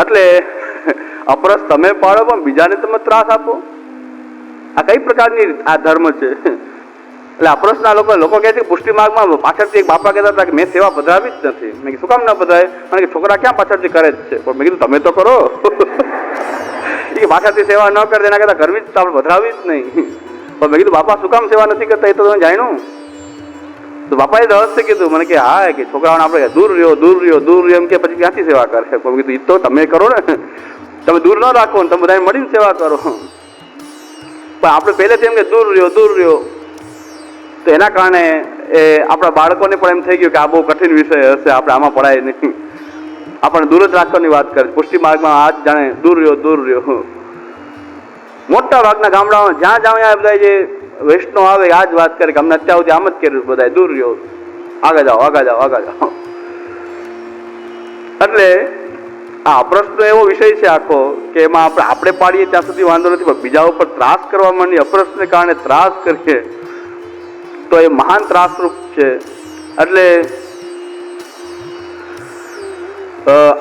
એટલે અપરસ તમે પાડો પણ બીજાને તમે ત્રાસ આપો, આ કઈ પ્રકારની આ ધર્મ છે? એટલે અપરસના લોકો કહે છે કે પુષ્ટિ માર્ગમાં પાછળથી એક બાપા કહેતા હતા કે મેં સેવા પધરાવી જ નથી. મેં કીધું શું કામ ના પધરાય? કારણ કે છોકરા ક્યાં પાછળથી કરે જ છે. પણ મેં કીધું તમે તો કરો. એ પાછળથી સેવા ન કરે એના કરતા કરવી જ આપણે પધરાવી જ નહીં. પણ મેં કીધું બાપા શું કામ સેવા નથી કરતા? એ તો તમે જાણ્યું. તો બાપાએ રહસ્ય કીધું મને કે હા કે છોકરાઓને આપણે દૂર રહ્યો એમ કે પછી ક્યાંથી સેવા કરે? પણ કીધું એ તો તમે કરો ને, તમે દૂર ન રાખો ને, તમે બધાને મળીને સેવા કરો. પણ આપણે પહેલેથી એમ કે દૂર રહ્યો તો એના કારણે એ આપણા બાળકોને પણ એમ થઈ ગયું કે આ બહુ કઠિન વિષય હશે, આપણે આમાં પડાય નહીં. આપણને દૂર જ રાખવાની વાત કરે. પુષ્ટિ માર્ગમાં આજ જાણે દૂર રહ્યો. મોટા ભાગના ગામડાઓમાં જ્યાં ત્યાં બધા જે વૈષ્ણવ આવે આ જ વાત કરે કે અમને અત્યાર સુધી આમ જ કર્યું બધા, દૂર રહ્યો, આગળ જાઓ. એટલે આ અપ્રસનો એવો વિષય છે આખો કે એમાં આપણે પાડીએ ત્યાં સુધી વાંધો નથી, પણ બીજા ઉપર ત્રાસ કરવા માંડીએ, અપ્રસને કારણે ત્રાસ કરીએ તો એ મહાન ત્રાસરૂપ છે. એટલે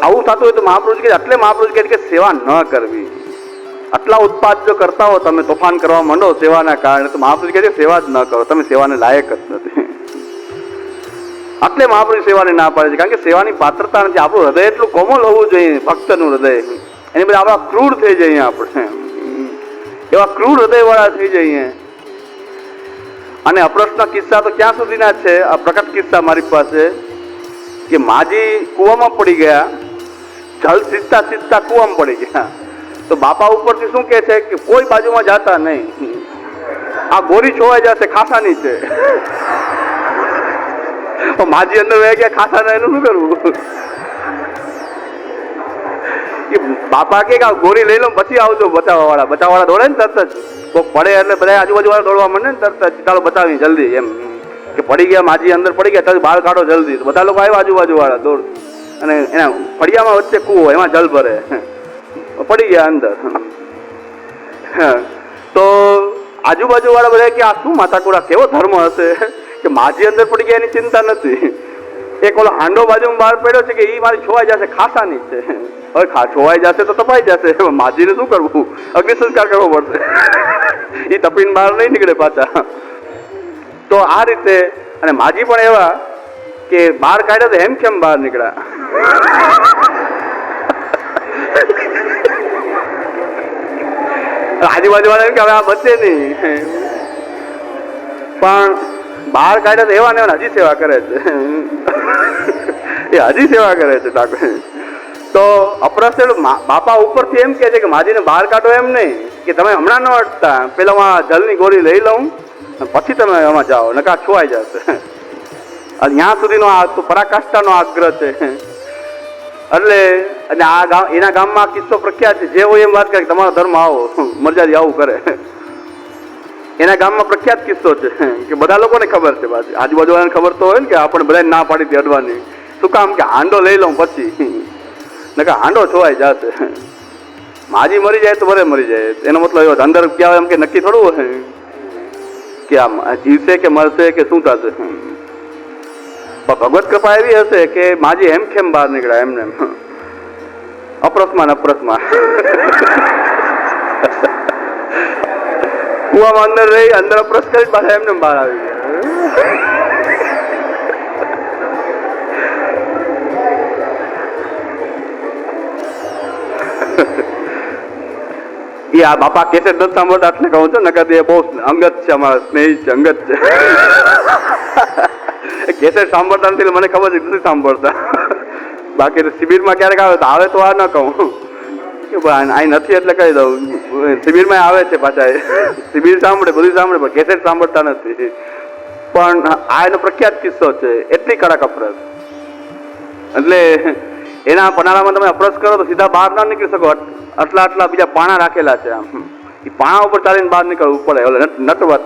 આવું થતું હોય તો મહાપુરુષ કે એટલે મહાપુરુષ કહે કે સેવા ન કરવી. આટલા ઉત્પાદ જો કરતા હો, તમે તોફાન કરવા માંડો સેવાના કારણે, તો મહાપુરુષ કહે છે સેવા જ ન કરો, તમે સેવાને લાયક જ નથી. એટલે મહાપુરુષ સેવાની ના પાડે છે, કારણ કે સેવાની પાત્રતા નથી. આપણું હૃદય એટલું કોમલ હોવું જોઈએ, ભક્તનું હૃદય. એની બધી આપણા ક્રૂર થઈ જઈએ, આપણે એવા ક્રૂર હૃદય વાળા થઈ જઈએ. અને અપ્રસના કિસ્સા તો ક્યાં સુધીના છે? આ પ્રકટ કિસ્સા મારી પાસે કે માજી કૂવામાં પડી ગયા, જલ સીધતા કૂવામાં પડી ગયા. તો બાપા ઉપરથી શું કે છે કે કોઈ બાજુમાં જાતા નહીં, આ ગોરી છોવાઈ જશે, ખાસાની છે. માજી અંદર વહી ગયા, ખાસા એનું શું કરવું? બાપા કે ગોરી લઈ લો પછી આવજો. બચાવવા વાળા દોડે ને તરત જ, કોક પડે એટલે બધા આજુબાજુ વાળા દોડવા માંડે ને તરત જ, ચાલો બચાવી જલ્દી, એમ કે પડી ગયા માજી અંદર પડી ગયા, તરત બહાર કાઢો જલ્દી. તો બધા લોકો આવ્યા આજુબાજુ વાળા દોડ, અને એના ફળિયામાં વચ્ચે કૂવો, એમાં જલ ભરે, પડી ગયા અંદર. તો આજુબાજુ વાળા બધા કે આ શું માથાકુડા, કેવો ધર્મ હશે કે માજી અંદર પડી ગયા એની ચિંતા નથી. એક ઓલો હાંડો બાજુમાં બહાર પડ્યો છે કે એ મારી છોવાઈ જશે, ખાસાની છે. હવે છોવાઈ જશે તો તપાઈ જશે, માજીને શું કરવું? અગ્નિ સંસ્કાર કરવો પડશે. એ તપીને બહાર નહીં નીકળે પાછા. તો આ રીતે, અને માજી પણ એવા કે બહાર કાઢ્યા તો એમ કેમ બહાર નીકળ્યા. આજુબાજુ વાળા એમ કે હવે આ બચે નહીં, પણ બહાર કાઢ્યા તો એવા ને એવા હજી સેવા કરે છે. એ હજી સેવા કરે છે ઠાકોર. તો અપરસ બાપા ઉપરથી એમ કે છે કે માજીને બહાર કાઢો, એમ નહીં કે તમે હમણાં ન અટતા, પેલા જલની ગોળી લઈ લઉં પછી તમે એમાં જાઓ, નકા છોવાઈ જશે. ત્યાં સુધીનો આ તો પરાકાષ્ઠાનો આગ્રહ છે. એટલે અને આ ગામ, એના ગામમાં કિસ્સો પ્રખ્યાત છે. જે હોય એમ વાત કરે કે તમારો ધર્મ આવો, મરજાદી આવું કરે. એના ગામમાં પ્રખ્યાત કિસ્સો છે કે બધા લોકોને ખબર છે, પાછી આજુબાજુ વાળાને ખબર તો હોય ને કે આપણે બધા ના પાડી હતી અડવાની. શું કામ કે હાંડો લઈ લઉં પછી, નકા હાંડો છોવાઈ જશે. માજી મરી જાય તો ભલે મરી જાય, એનો મતલબ એવો અંદર ક્યાં એમ કે નક્કી થોડું હોય કે આમ જીવશે કે મરશે કે શું થશે. પણ ભગવત કૃપા એવી હશે કે માજી એમ કેમ બહાર નીકળ્યા, એમને અપ્રસમાં કુવામાં અંદર રહી, અંદર અપ્રસ કરી પાછા એમને બહાર આવી ગયા. એ આ બાપા કેસેટ નથી સાંભળતા એટલે કહું છું, નકર એ બહુ અંગત છે, અમારા સ્નેહી છે, અંગત છે. કેસેટ સાંભળતા નથી મને ખબર છે, નથી સાંભળતા. બાકી શિબિરમાં ક્યારેક આવે તો આવે તો આ ન કહું કે અહીં નથી એટલે કહી દઉં. શિબિરમાં આવે છે પાછા, શિબિર સાંભળે, બધું સાંભળે, પણ કેસેટ સાંભળતા નથી. પણ આ એનો પ્રખ્યાત કિસ્સો છે, એટલી કડક અપરસ. એટલે એના પનાળામાં તમે અપ્રસ કરો તો સીધા બહાર ના નીકળી શકો. આટલા બીજા પાણા રાખેલા છે, આમ એ પાણા ઉપર ચાલીને બહાર નીકળવું પડે. નટવત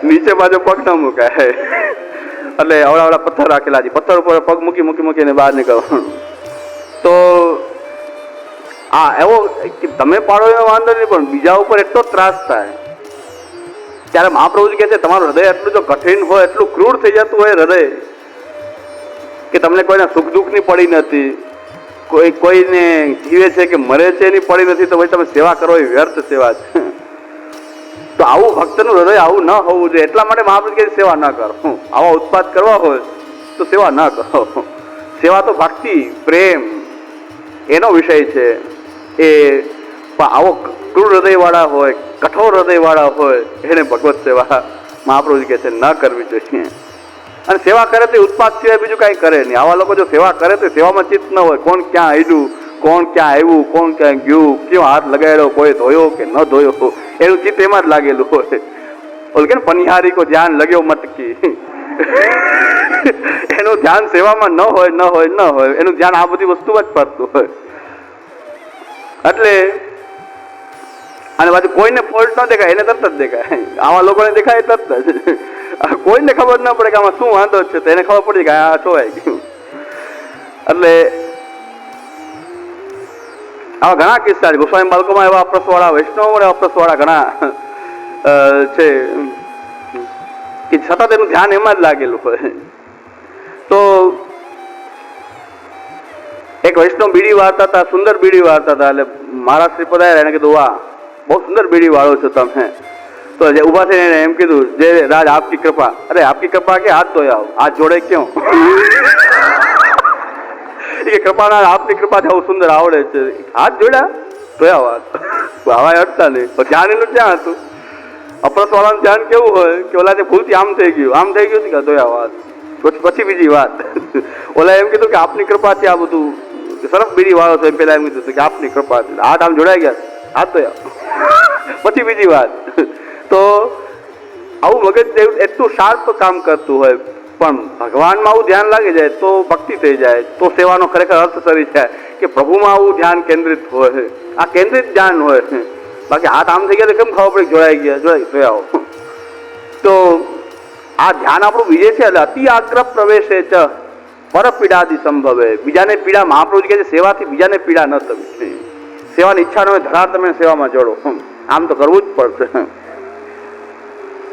નીચે બાજુ પગ ન મુકાય, એટલે અવડા પથ્થર રાખેલા છે, પથ્થર ઉપર પગ મૂકીને બહાર નીકળવાનું. તો આ એવો તમે પાડો એનો વાંધો નહીં, પણ બીજા ઉપર એટલો ત્રાસ થાય. ત્યારે મહાપ્રભુજી કહે છે તમારું હૃદય એટલું જો કઠિન હોય, એટલું ક્રૂર થઈ જતું હોય હૃદય, કે તમને કોઈના સુખ દુઃખની પડી નથી, કોઈને જીવે છે કે મરે છે એની પડી નથી, તો ભાઈ તમે સેવા કરો એ વ્યર્થ સેવા છે. તો આવું ભક્તનું હૃદય આવું ન હોવું જોઈએ. એટલા માટે મહાપ્રભુ કે સેવા ન કરો. આવા ઉત્પાદ કરવા હોય તો સેવા ન કરો. સેવા તો ભક્તિ પ્રેમ એનો વિષય છે. એ આવો ક્રૂર હૃદય વાળા હોય, કઠોર હૃદય વાળા હોય, એને ભગવત સેવા મહાપ્રભુ કહે છે ન કરવી જોઈએ. અને સેવા કરે તો ઉત્પાદ સિવાય બીજું કાંઈ કરે નહીં. આવા લોકો જો સેવા કરે તો સેવામાં ચિત્ત ન હોય. કોણ ક્યાં આવ્યું, કોણ ક્યાં આવ્યું, કોણ ક્યાં ગયું, કયો હાથ લગાડ્યો, કોઈ ધોયો કે ન ધોયો, એનું ચિત્ત એમાં જ લાગેલું હોય. ઓલ કે પનિહારી કો ધ્યાન લગ્યો મટકી, એનું ધ્યાન સેવામાં ન હોય, ન હોય, ન હોય. એનું ધ્યાન આ બધી વસ્તુમાં જ પડતું હોય. એટલે અને પાછું કોઈને ફોલ્ટ ન દેખાય, એને તરત જ દેખાય. આવા લોકોને દેખાય તરત જ. કોઈને ખબર ન પડે કે આમાં શું વાંધો છે, તો એને ખબર પડી કે આ છોવાઈ ગયું. એટલે આવા ઘણા કિસ્સા છે. ગોસ્વામી બાળકોમાં એવા અપ્રસવાળા, વૈષ્ણવમાં અપ્રસવાળા ઘણા છે કે સતત એનું ધ્યાન એમાં જ લાગેલું હોય. તો એક વૈષ્ણવ બીડી વાળતા હતા, સુંદર બીડી વાળતા હતા. એટલે મારા શ્રી પધાર્યા, એને કીધું વાહ બહુ સુંદર બીડી વાળો છો તમે. તો જે ઉભા થઈને એને એમ કીધું, જય રાજ આપકી કૃપા. અરે આપકી કૃપા કે હાથ ધોયા આવો, હાથ જોડે ક્यों? એ કૃપાના આપની કૃપા આવું સુંદર આવડે છે, હાથ જોડ્યા ધોયા વાત હવા અડતા નહીં. ધ્યાન એનું ક્યાં હતું? અપરસ વાળાનું ધ્યાન કેવું હોય કે ઓલા જે ભૂલથી આમ થઈ ગયું, આમ થઈ ગયું કે ધોયા વાત, પછી બીજી વાત. ઓલા એમ કીધું કે આપની કૃપાથી આ બધું સરસ બીડી વાળો છે. પેલા એમ કીધું કે આપની કૃપાથી, હાથ આમ જોડાઈ ગયા, હાથ ધોયા, પછી બીજી વાત. તો આવું મગજ એટલું શાર્પ કામ કરતું હોય. પણ ભગવાનમાં આવું ધ્યાન લાગી જાય તો ભક્તિ થઈ જાય, તો સેવાનો ખરેખર અર્થ સરી જાય કે પ્રભુમાં આવું ધ્યાન કેન્દ્રિત હોય. આ કેન્દ્રિત ધ્યાન હોય. બાકી હાથ આમ થઈ ગયા તો કેમ ખબર પડી જોડાઈ ગયા, જોઈ આવો. તો આ ધ્યાન આપણું બીજે છે. એટલે અતિ આગ્રહ પ્રવેશે ચ પર પીડાથી સંભવે. બીજાને પીડા, મહાપ્રભુ કહે છે સેવાથી બીજાને પીડા ન થવી. સેવાની ઈચ્છા ન હોય, ધરાર તમે સેવામાં જોડો. આમ તો કરવું જ પડશે.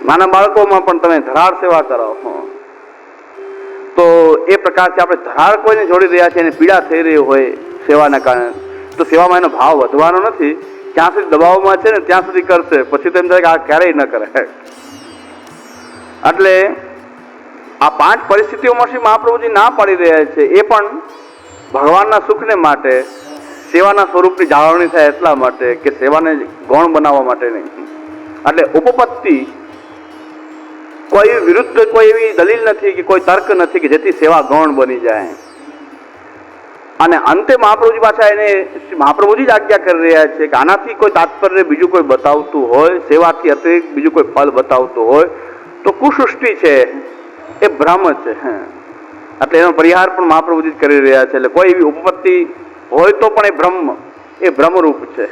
નાના બાળકોમાં પણ તમે ધરાર સેવા કરાવો. તો એ પ્રકારથી આપણે ધરાર કોઈને જોડી રહ્યા છે, એને પીડા થઈ રહી હોય સેવાના કારણે, તો સેવામાં એનો ભાવ વધવાનો નથી. જ્યાં સુધી દબાવમાં છે ને ત્યાં સુધી કરશે, પછી તો એમ થાય કે આ ક્યારેય ન કરે. એટલે આ 5 પરિસ્થિતિઓમાં શ્રી મહાપ્રભુજી ના પાડી રહ્યા છે. એ પણ ભગવાનના સુખને માટે, સેવાના સ્વરૂપની જાળવણી થાય એટલા માટે, કે સેવાને ગૌણ બનાવવા માટે નહીં. એટલે ઉપપત્તિ કોઈ વિરુદ્ધ કોઈ એવી દલીલ નથી કે કોઈ તર્ક નથી કે જેથી સેવા ગૌણ બની જાય. અને અંતે મહાપ્રભુજી પાછા એને મહાપ્રભુજી જ આજ્ઞા કરી રહ્યા છે કે આનાથી કોઈ તાત્પર્ય બીજું કોઈ બતાવતું હોય, સેવાથી અતિરિક્ત બીજું કોઈ ફળ બતાવતું હોય તો કુસૃષ્ટિ છે, એ ભ્રમ છે. એટલે એનો પરિહાર પણ મહાપ્રભુજી જ કરી રહ્યા છે. એટલે કોઈ એવી ઉપપત્તિ હોય તો પણ એ ભ્રમરૂપ છે.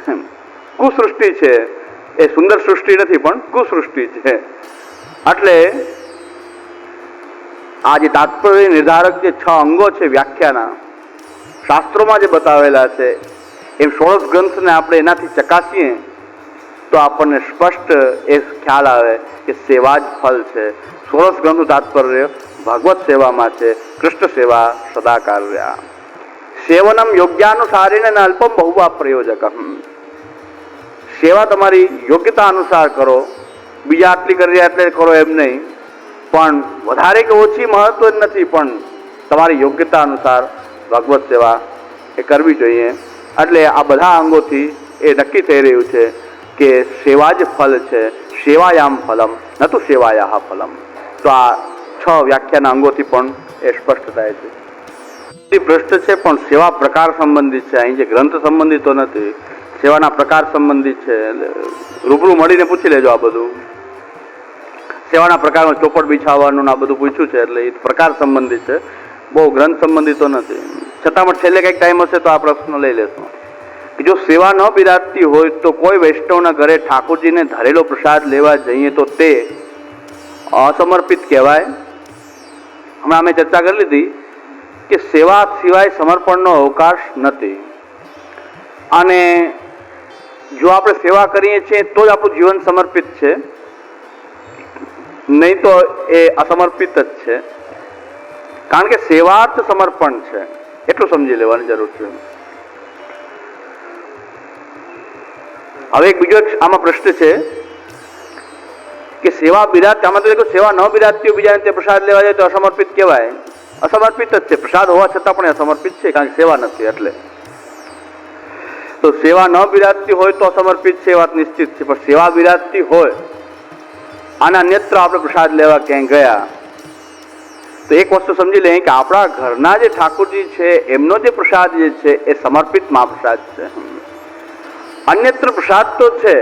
કુસૃષ્ટિ છે, એ સુંદર સૃષ્ટિ નથી પણ કુસૃષ્ટિ છે. એટલે આ જે તાત્પર્ય નિર્ધારક જે 6 અંગો છે વ્યાખ્યાના, શાસ્ત્રોમાં જે બતાવેલા છે, એમ 16 ગ્રંથને આપણે એનાથી ચકાસીએ તો આપણને સ્પષ્ટ એ ખ્યાલ આવે કે સેવા જ ફલ છે. 16 ગ્રંથનું તાત્પર્ય ભગવત સેવામાં છે. કૃષ્ણ સેવા સદા કાર્યા સેવનમ યોગ્યાનુસારીને અલ્પમ બહુવા પ્રયોજકમ. સેવા તમારી યોગ્યતા અનુસાર કરો. બીજા આટલી કરી રહ્યા એટલે કરો એમ નહીં, પણ વધારે કે ઓછી મહત્વ જ નથી, પણ તમારી યોગ્યતા અનુસાર ભગવત સેવા એ કરવી જોઈએ. એટલે આ બધા અંગોથી એ નક્કી થઈ રહ્યું છે કે સેવા જ ફલ છે. સેવાયામ ફલમ ન તો સેવાયા ફલમ. તો આ 6 વ્યાખ્યાના અંગોથી પણ એ સ્પષ્ટ થાય છે. ભ્રષ્ટ છે પણ સેવા પ્રકાર સંબંધિત છે. અહીં જે ગ્રંથ સંબંધિત તો નથી, સેવાના પ્રકાર સંબંધિત છે. રૂબરૂ મળીને પૂછી લેજો. આ બધું સેવાના પ્રકારમાં ચોપડ બિછાવવાનું આ બધું પૂછ્યું છે, એટલે એ પ્રકાર સંબંધિત છે, બહુ ગ્રંથ સંબંધિત તો નથી. છતાં પણ છેલ્લે કંઈક ટાઈમ હશે તો આ પ્રશ્ન લઈ લેશું કે જો સેવા ન બિરાજતી હોય તો કોઈ વૈષ્ણવના ઘરે ઠાકોરજીને ધરેલો પ્રસાદ લેવા જઈએ તો તે અસમર્પિત કહેવાય. હમણાં અમે ચર્ચા કરી લીધી કે સેવા સિવાય સમર્પણનો અવકાશ નથી. અને જો આપણે સેવા કરીએ છીએ તો જ આપણું જીવન સમર્પિત છે, નહીં તો એ અસમર્પિત જ છે. કારણ કે સેવાર્થ સમર્પણ છે, એટલું સમજી લેવાની જરૂર છે. હવે એક બીજો આમાં પ્રશ્ન છે કે સેવા બિરાજતી, આમાં તો સેવા ન બિરાજતી બીજાને તે પ્રસાદ લેવા જાય તો અસમર્પિત કહેવાય. અસમર્પિત જ છે, પ્રસાદ હોવા છતાં પણ અસમર્પિત છે, કારણ કે સેવા નથી. એટલે તો સેવા ન બિરાજતી હોય તો અસમર્પિત છે, વાત નિશ્ચિત છે. પણ સેવા બિરાજતી હોય અને અન્યત્ર આપણે પ્રસાદ લેવા ક્યાંય ગયા તો એક વસ્તુ સમજી લઈએ કે આપણા ઘરના જે ઠાકોરજી છે એમનો જે પ્રસાદ જે છે એ સમર્પિત મહાપ્રસાદ છે. અન્યત્ર પ્રસાદ તો છે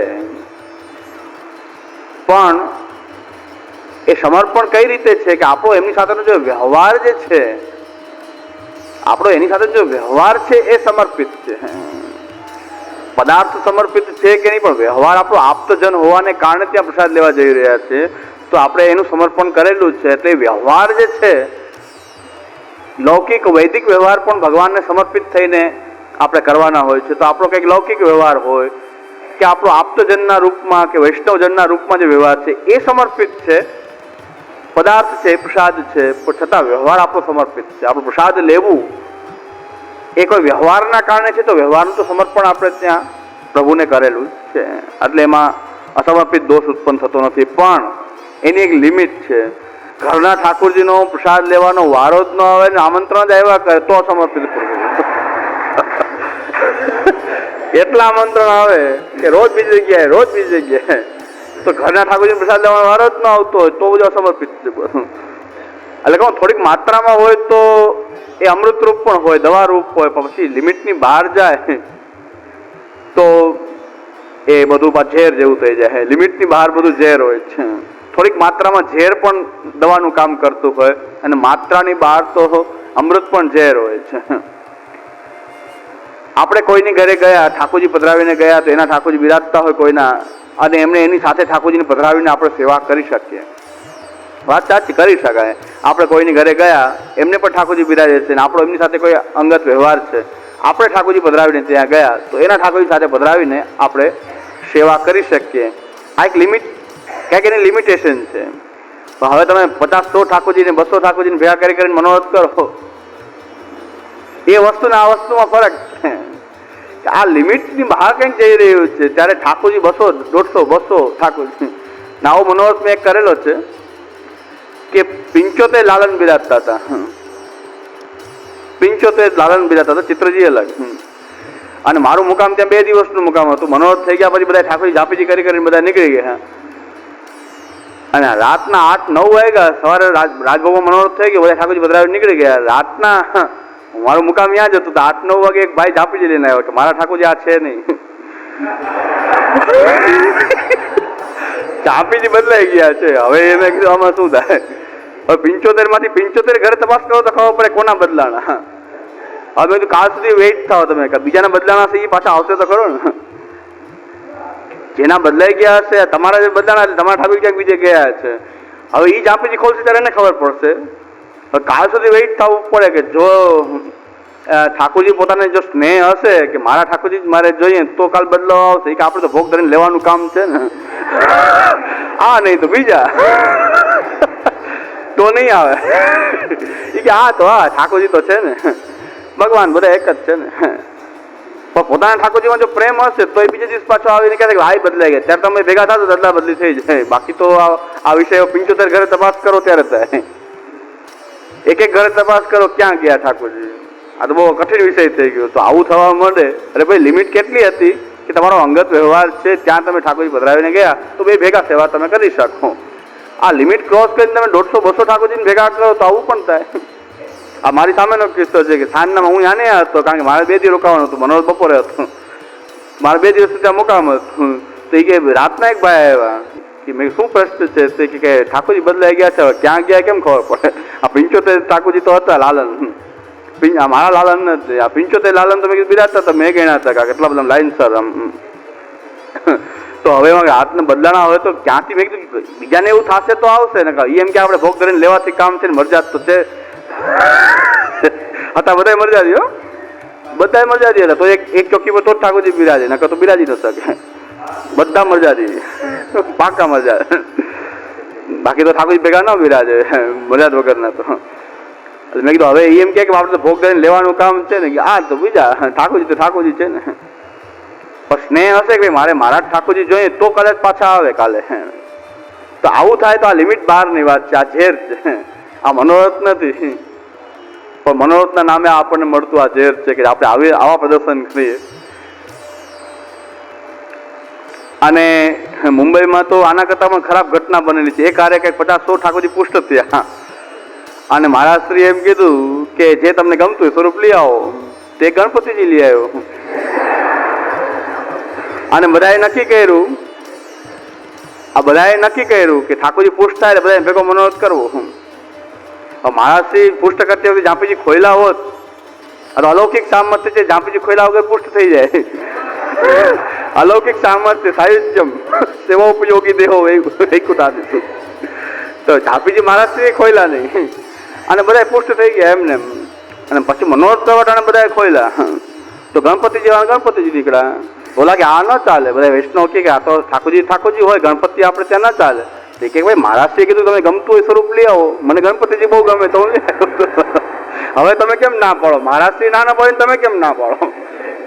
પણ એ સમર્પણ કઈ રીતે છે કે આપણો એમની સાથેનો જો વ્યવહાર જે છે, આપણો એની સાથે જો વ્યવહાર છે એ સમર્પિત છે. પદાર્થ સમર્પિત છે કે નહીં, પણ વ્યવહાર આપણો આપ્તજન હોવાને કારણે ત્યાં પ્રસાદ લેવા જઈ રહ્યા છે તો આપણે એનું સમર્પણ કરેલું છે. એટલે વ્યવહાર જે છે, લૌકિક વૈદિક વ્યવહાર પણ ભગવાનને સમર્પિત થઈને આપણે કરવાના હોય છે. તો આપણો કંઈક લૌકિક વ્યવહાર હોય કે આપણો આપ્તજનના રૂપમાં કે વૈષ્ણવજનના રૂપમાં જે વ્યવહાર છે એ સમર્પિત છે, પદાર્થ છે, પ્રસાદ છે, પણ છતાં વ્યવહાર આપણો સમર્પિત છે. આપણું પ્રસાદ લેવું એ કોઈ વ્યવહારના કારણે છે તો વ્યવહારનું તો સમર્પણ આપણે ત્યાં પ્રભુને કરેલું છે. એટલે એમાં અસમર્પિત દોષ ઉત્પન્ન થતો નથી. પણ એની એક લિમિટ છે. ઘરના ઠાકોરજીનો પ્રસાદ લેવાનો વારો જ ન આવે ને આમંત્રણ જ આવ્યા કરે તો અસમર્પિત એટલા આમંત્રણ આવે કે રોજ બીજી જગ્યાએ તો ઘરના ઠાકોરજીનો પ્રસાદ લેવાનો વારો જ ન આવતો હોય તો બધું અસમર્પિત છે. એટલે કહું થોડીક માત્રામાં હોય તો એ અમૃત રૂપ પણ હોય, દવા રૂપ હોય, પણ પછી લિમિટની બહાર જાય તો એ બધું ઝેર જેવું થઈ જાય. લિમિટની બહાર બધું ઝેર હોય છે. થોડીક માત્રામાં ઝેર પણ દવાનું કામ કરતું હોય અને માત્રાની બહાર તો અમૃત પણ ઝેર હોય છે. આપણે કોઈની ઘરે ગયા, ઠાકોરજી પધરાવીને ગયા તો એના ઠાકોરજી બિરાજતા હોય કોઈના, અને એમને એની સાથે ઠાકોરજીને પધરાવીને આપણે સેવા કરી શકીએ. વાત સાચી, કરી શકાય. આપણે કોઈની ઘરે ગયા, એમને પણ ઠાકોરજી બિરાજે છે ને આપણો એમની સાથે કોઈ અંગત વ્યવહાર છે, આપણે ઠાકોરજી પધરાવીને ત્યાં ગયા તો એના ઠાકોરજી સાથે પધરાવીને આપણે સેવા કરી શકીએ. આ એક લિમિટ, ક્યાંક એની લિમિટેશન છે. પણ હવે તમે 50-100 ઠાકોરજીને 200 ઠાકોરજીને ભેગા કરીને મનોરથ કરો, એ વસ્તુને આ વસ્તુમાં ફરક છે. આ લિમિટની બહાર કંઈક જઈ રહ્યું છે ત્યારે ઠાકોરજી 200, 150, 200 ઠાકોરજી. આવો મનોરથ મેં એક કરેલો છે કે 75 લાલન બિરાજતા હતા. 75 લાલન બિરાજતા હતા, ચિત્રજી અલગ. અને મારું મુકામ ત્યાં 2 દિવસનું મુકામ હતું. મનોરથ થઈ ગયા પછી બધા ઠાકોરજી જાપીજી કરીને બધા નીકળી ગયા. અને રાતના 8-9 વાગ્યા, સવારે રાજભોગમાં મનોરથ થઈ ગયો, બધા ઠાકોરજી પધરાવી નીકળી ગયા. રાતના મારું મુકામ ત્યાં જ હતું તો 8-9 વાગે એક ભાઈ જાપીજી લઈને આવ્યો કે મારા ઠાકોરજી આ છે નહીં. જાપીજી બદલાઈ ગયા છે. હવે મેં કીધું આમાં શું થાય? હવે 75 માંથી 75 ઘરે તપાસ કરો તો ખબર પડે કોના બદલાણા. હવે મેં કાલ સુધી વેઇટ થાવ તમે, બીજાના બદલાણા છે એ પાછા આવશે તો ખરો ને. જેના બદલાઈ ગયા હશે, તમારા જે બદલાણા એટલે તમારા ઠાકોર ક્યાંક બીજે ગયા છે. હવે એ જાપીજી ખોલશે ત્યારે એને ખબર પડશે. કાલ સુધી વેઇટ થવું પડે કે જો ઠાકોરજી પોતાને જો સ્નેહ હશે કે મારા ઠાકોરજી મારે જોઈએ તો કાલ બદલાવ આવશે. કે આપણે તો ભોગ ધરીને લેવાનું કામ છે ને, આ નહીં તો બીજા તો નહીં આવે. એ કે હા તો હા ઠાકોરજી તો છે ને, ભગવાન બધા એક જ છે ને. પણ પોતાના ઠાકોરજીમાં જો પ્રેમ હશે તો એ બીજે દિવસ પાછો આવીને કહે કે ભાઈ બદલાઈ ગયા. ત્યારે તમે ભેગા થશો તો અદલા બદલી થઈ જાય. બાકી તો આ વિષય 75 ઘરે તપાસ કરો ત્યારે થાય. એક ઘરે તપાસ કરો ક્યાં ગયા ઠાકોરજી. આ તો બહુ કઠિન વિષય થઈ ગયો. તો આવું થવા માંડે. અરે ભાઈ લિમિટ કેટલી હતી કે તમારો અંગત વ્યવહાર છે ત્યાં તમે ઠાકોરજી પધરાવીને ગયા તો બે ભેગા સેવા તમે કરી શકો. આ લિમિટ ક્રોસ કરીને તમે 150-200 ઠાકોરજીને ભેગા કરો તો આવું પણ થાય. આ મારી સામેનો કિસ્સો છે કે સાંજના હું ત્યાં નહીં હતો કારણ કે મારે 2 દિવસ રોકાવાનું હતું. મનોજ બપોરે હતું, મારે 2 દિવસ ત્યાં મુકામ હતું. તો એ કે રાતના એક ભાઈ આવ્યા કે મેં શું પ્રશ્ન છે તે કે ઠાકોરજી બદલાઈ ગયા છે, હવે ક્યાં ગયા કેમ ખબર પડે. આ 75 ઠાકોરજી તો હતા લાલન, મારા લાલન નથી. આ 75 લાલન તમે બિરાજતા હતા, મેં ગણ્યા હતા કેટલા બધા લાઈન સર. તો હવે હાથને બદલાણા હોય તો ક્યાંથી મેં કીધું બીજાને એવું થશે તો આવશે ને. એમ કે આપણે ભોગ કરીને લેવાથી કામ છે ને, મરજાદ તો છે હતા બધા મરજાદી. હો બધા મરજાદી હતા. તો એક ચોકી પર તો ઠાકોરજી બિરાજે, નકર તો બિરાજી ન શકે. બધા મરજાદી, પાકા મરજાદ. બાકી તો ઠાકોરજી ભેગા ન બિરાજે મરજાદ વગરના. મેં કીધું હવે એમ કે આપણે તો ભોગ કરીને લેવાનું કામ છે ને, કે આ તો બીજા ઠાકોરજી છે ને. પણ સ્નેહ હશે કે મારે મારા ઠાકોરજી જોઈએ તો કદાચ પાછા આવે કાલે. તો આવું થાય તો આ લિમિટ બહારની વાત છે, આ ઝેર છે, આ મનોરથ નથી. પણ મનોરથના નામે આપણને મળતું આ ઝેર છે કે આપણે આવા પ્રદર્શન કરીએ. અને મુંબઈમાં તો આના કરતાં પણ ખરાબ ઘટના બનેલી છે. એક હારે કંઈક 50-100 ઠાકોરજી પુષ્ટ થયા અને મહારાજશ્રી એમ કીધું કે જે તમને ગમતું હોય સ્વરૂપ લઈ આવો. તે ગણપતિજી લઈ આવ્યો અને બધાએ નક્કી કર્યું કે ઠાકોરજી પુષ્ટ થાય એટલે બધાએ ભેગો મનોરથ કરવો. મહારાજશ્રી પુષ્ટ કરતી વખતે ઝાંપીજી ખોયલા હોત, અલૌકિક સામર્થ્ય છે, ઝાંપીજી ખોયલા વગર પુષ્ટ થઈ જાય. અલૌકિક સામર્થ્ય સાયુજ્યમ સેવા ઉપયોગી દેહો વૈકુંઠાદિ. તો ઝાંપીજી મહારાજશ્રી ખોયલા નહીં અને બધા પુષ્ટ થઈ ગયા એમને. અને પછી મનોરથ પ્રવટાને બધા ખોયલા તો ગણપતિજી નીકળ્યા. બોલા કે આ ન ચાલે. બધા વૈષ્ણવ કે આ તો ઠાકોરજી હોય, ગણપતિ આપણે ત્યાં ન ચાલે. કે ભાઈ મહારાજશ્રીએ કીધું તમે ગમતું હોય સ્વરૂપ લઈ આવો, મને ગણપતિજી બહુ ગમે તો હું લઈ આવ્યો. હવે તમે કેમ ના પાડો? મહારાજશ્રી ના પડે તમે કેમ ના પાડો?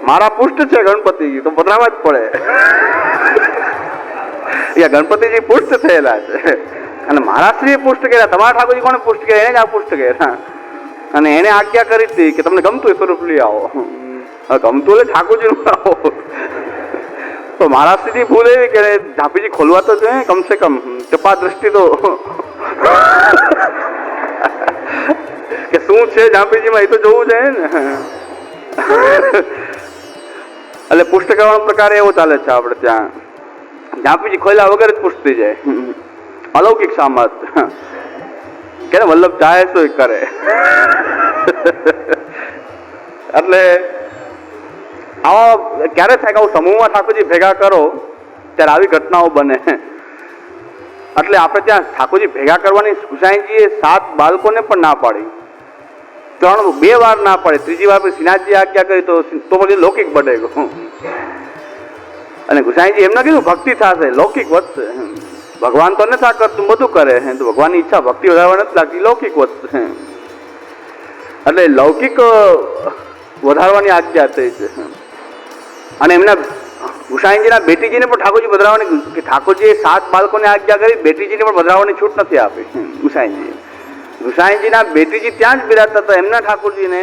મારા પુષ્ટ છે ગણપતિજી તો બદલાવા જ પડે. ગણપતિજી પુષ્ટ થયેલા છે અને મહારાજશ્રીએ પુષ્ટ કર્યા. તમારા ઠાકોરજી કોને પુષ્ટ કર્યા? એને જ આ પુષ્ટ કર્યા અને એને આજ્ઞા કરી હતી કે તમને ગમતું હોય સ્વરૂપ લઈ આવો. ગમતું એટલે ઠાકોરજી નું આવો. તો મહારાજશ્રીની ભૂલ એવી કે ઝાંપીજી ખોલવા તો જોઈએ કમસે કમ, ચપા દ્રષ્ટિ તો કે શું છે ઝાંપીજીમાં એ તો જોવું જોઈએ ને. એટલે પુષ્ટ કરવાનો પ્રકાર એવો ચાલે છે આપણે ત્યાં. ઝાંપીજી ખોલ્યા વગર જ પુષ્ટ થઈ જાય. અલૌકિક સામર્થ્ય કે વલ્લભ ચાહે તો કરે. એટલે આવા ક્યારે થાય કે આવું સમૂહમાં ઠાકોરજી ભેગા કરો ત્યારે આવી ઘટનાઓ બને. એટલે આપણે ત્યાં ઠાકોરજી ભેગા કરવાની ગુસાઈજીએ 7 બાળકોને પણ ના પાડી. 2 વાર ના પાડે, ત્રીજી વાર પછી શ્રીનાથજી આજ્ઞા કરી તો પછી લૌકિક બને ગયો. અને ગુસાઈજી એમને કીધું ભક્તિ થશે, લૌકિક વધશે. ભગવાન તો નથી કરતું, બધું કરે તો ભગવાનની ઈચ્છા ભક્તિ વધારવા નથી લાગતી, લૌકિક વધશે. એટલે લૌકિક વધારવાની આજ્ઞા થઈ છે. અને એમના ગુસાઈજીના બેટીજીને પણ ઠાકોરજી વધારવાની, કે ઠાકોરજીએ 7 બાળકોને આજ્ઞા કરી, બેટીજીને પણ વધારવાની છૂટ નથી આપી ગુસાઈજીએ. ગુસાઈજીના બેટીજી ત્યાં જ બિરાજતા હતા, એમના ઠાકોરજીને